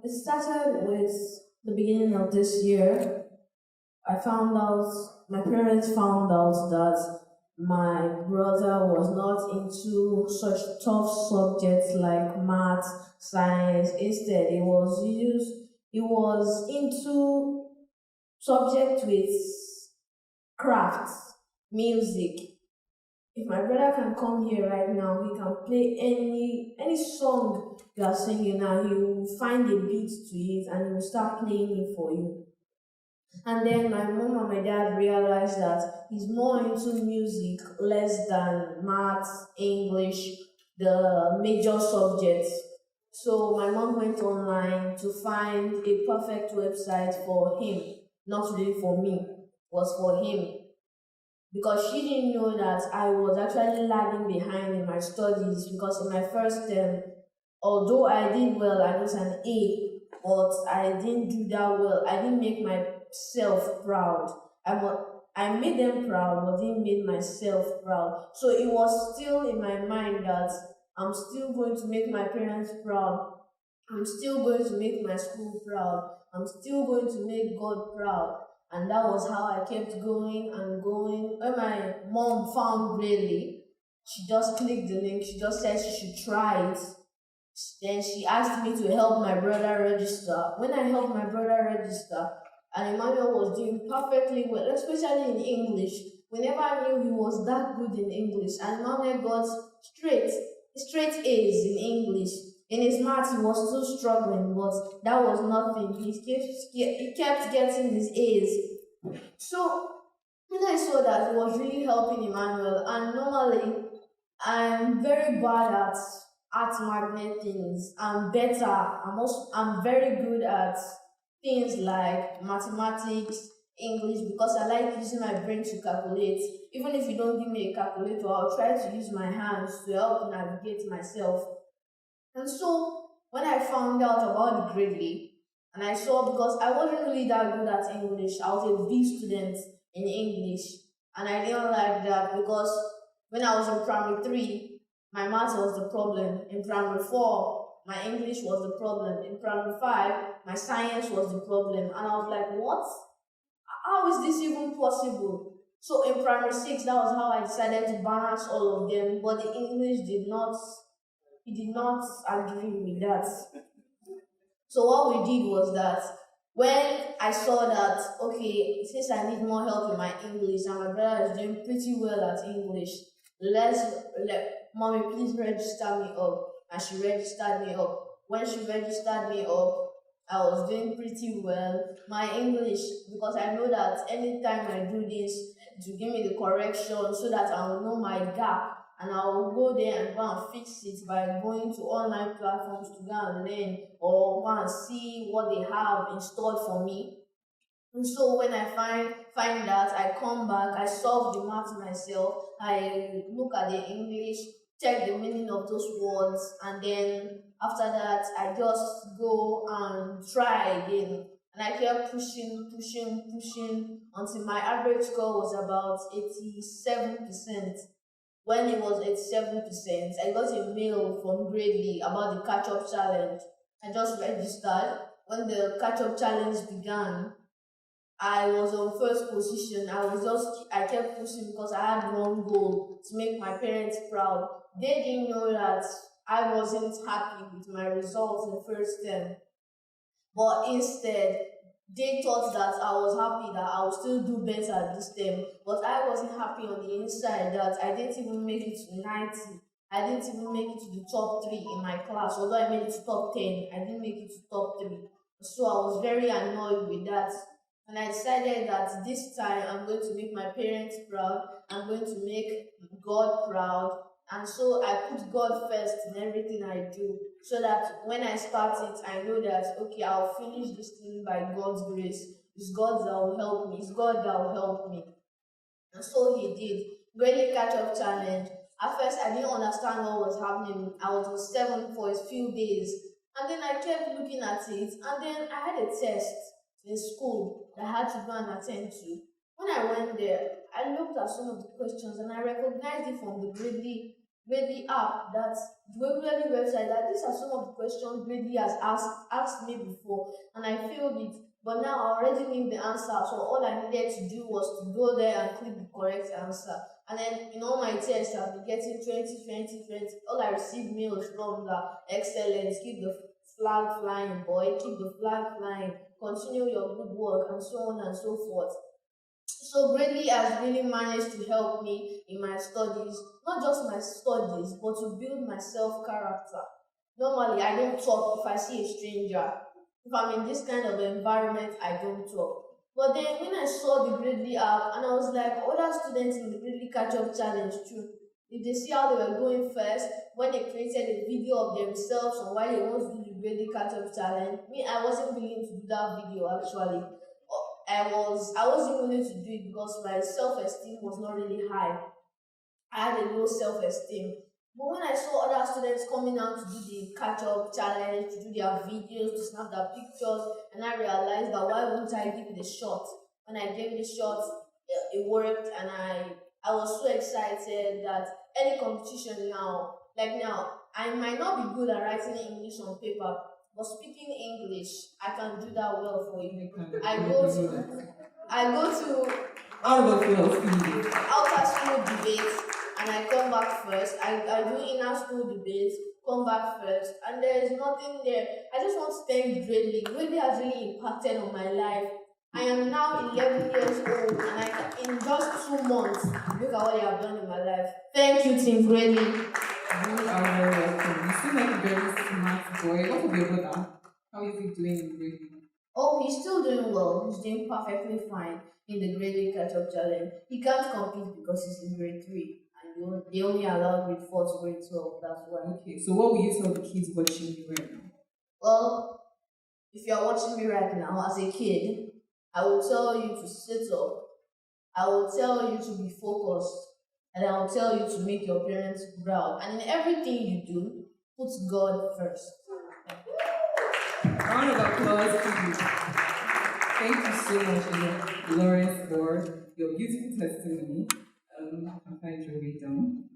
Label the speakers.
Speaker 1: It started with the beginning of this year. My parents found out that my brother was not into such tough subjects like math, science. Instead, he was into subjects with crafts, music. If my brother can come here right now, he can play any song you are singing now. He will find a beat to it and he will start playing it for you. And then my mom and my dad realized that he's more into music less than math, English, the major subjects. So my mom went online to find a perfect website for him, not really for me, was for him because she didn't know that I was actually lagging behind in my studies because in my first term, although I did well, I got an A, but I didn't do that well. I didn't make myself proud. I made them proud, but didn't make myself proud. So it was still in my mind that I'm still going to make my parents proud. I'm still going to make my school proud. I'm still going to make God proud. And that was how I kept going and going. When my mom found Braille, she just clicked the link. She just said she should try it. Then she asked me to help my brother register. When I helped my brother register, and Emmanuel was doing perfectly well, especially in English. We never knew he was that good in English. And Emmanuel got straight A's in English. In his maths, he was still struggling, but that was nothing. He kept getting his A's. So when I saw that, he was really helping Emmanuel. And normally, I'm very bad at art magnet things. I'm very good at things like mathematics, English, because I like using my brain to calculate. Even if you don't give me a calculator, I'll try to use my hands to help navigate myself. And so when I found out about the gradely, and I saw because I wasn't really that good at English, I was a B student in English, and I didn't like that because when I was in primary three, my math was the problem. In primary four, my English was the problem. In primary five, my science was the problem. And I was like, what? How is this even possible? So in primary six, that was how I decided to balance all of them. But the English he did not agree with that. So what we did was that when I saw that, okay, since I need more help in my English and my brother is doing pretty well at English, mommy, please register me up. And she registered me up. When she registered me up, I was doing pretty well. My English, because I know that anytime I do this, to give me the correction so that I will know my gap and I will go there and go and fix it by going to online platforms to go and learn or go and see what they have installed for me. And so when I find that, I come back, I solve the math myself, I look at the English, check the meaning of those words, and then after that, I just go and try again. And I kept pushing until my average score was about 87%. When it was 87%, I got a mail from Gradely about the catch-up challenge. I just registered. When the catch-up challenge began, I was on first position. I kept pushing because I had one goal to make my parents proud. They didn't know that I wasn't happy with my results in first term, but instead, they thought that I was happy that I would still do better this term. But I wasn't happy on the inside that I didn't even make it to 90. I didn't even make it to the top 3 in my class. Although I made it to top 10, I didn't make it to top 3. So I was very annoyed with that. And I decided that this time I'm going to make my parents proud. I'm going to make God proud. And so I put God first in everything I do. So that when I start it, I know that, okay, I'll finish this thing by God's grace. It's God that will help me. It's God that will help me. And so he did. Really catch up challenge. At first, I didn't understand what was happening. I was on 7 for a few days. And then I kept looking at it. And then I had a test in school that I had to go and attend to. When I went there, I looked at some of the questions and I recognized it from the Gradely app that regularly website that these are some of the questions Brady has asked me before, and I failed it. But now I already knew the answer, so all I needed to do was to go there and click the correct answer. And then in all my tests, I've been getting 20, 20, 20. All I received mails from the excellence, keep the flag flying, boy, keep the flag flying, continue your good work, and so on and so forth. So Bradley has really managed to help me in my studies, not just my studies, but to build my self character. Normally, I don't talk if I see a stranger. If I'm in this kind of environment, I don't talk. But then when I saw the Gradely app, and I was like, other students in the Gradely Catch Up Challenge too, if they see how they were going first, when they created a video of themselves on why they want to do the Gradely Catch Up Challenge, me, I wasn't willing to do that video actually. I wasn't willing to do it because my self-esteem was not really high. I had a low self-esteem. But when I saw other students coming out to do the catch-up challenge, to do their videos, to snap their pictures, and I realized that why wouldn't I give it a shot? When I gave it a shot, it worked, and I was so excited that any competition now, like now, I might not be good at writing English on paper, but speaking English, I can do that well for you. I go to outer school debates and I come back first. I do inner school debates, come back first, and there's nothing there. I just want to thank Bradley. Bradley has really impacted on my life. I am now 11 years old, and in just 2 months, look at what they have done in my life. Thank you, Team Bradley.
Speaker 2: You are very welcome. You seem like a very smart boy. What about your brother? How is he doing in Bradley?
Speaker 1: Oh, he's still doing well. He's doing perfectly fine in the grade catch-up challenge. He can't compete because he's in grade 3. And they only allow grade 4 to grade 12. That's why.
Speaker 2: Okay, so what will you tell the kids watching you right now?
Speaker 1: Well, if you're watching me right now as a kid, I will tell you to sit up. I will tell you to be focused. And I will tell you to make your parents proud. And in everything you do, put God first.
Speaker 2: Round of applause, please. Thank you so much, Enoch Lawrence, for your beautiful testimony. I can find your way down.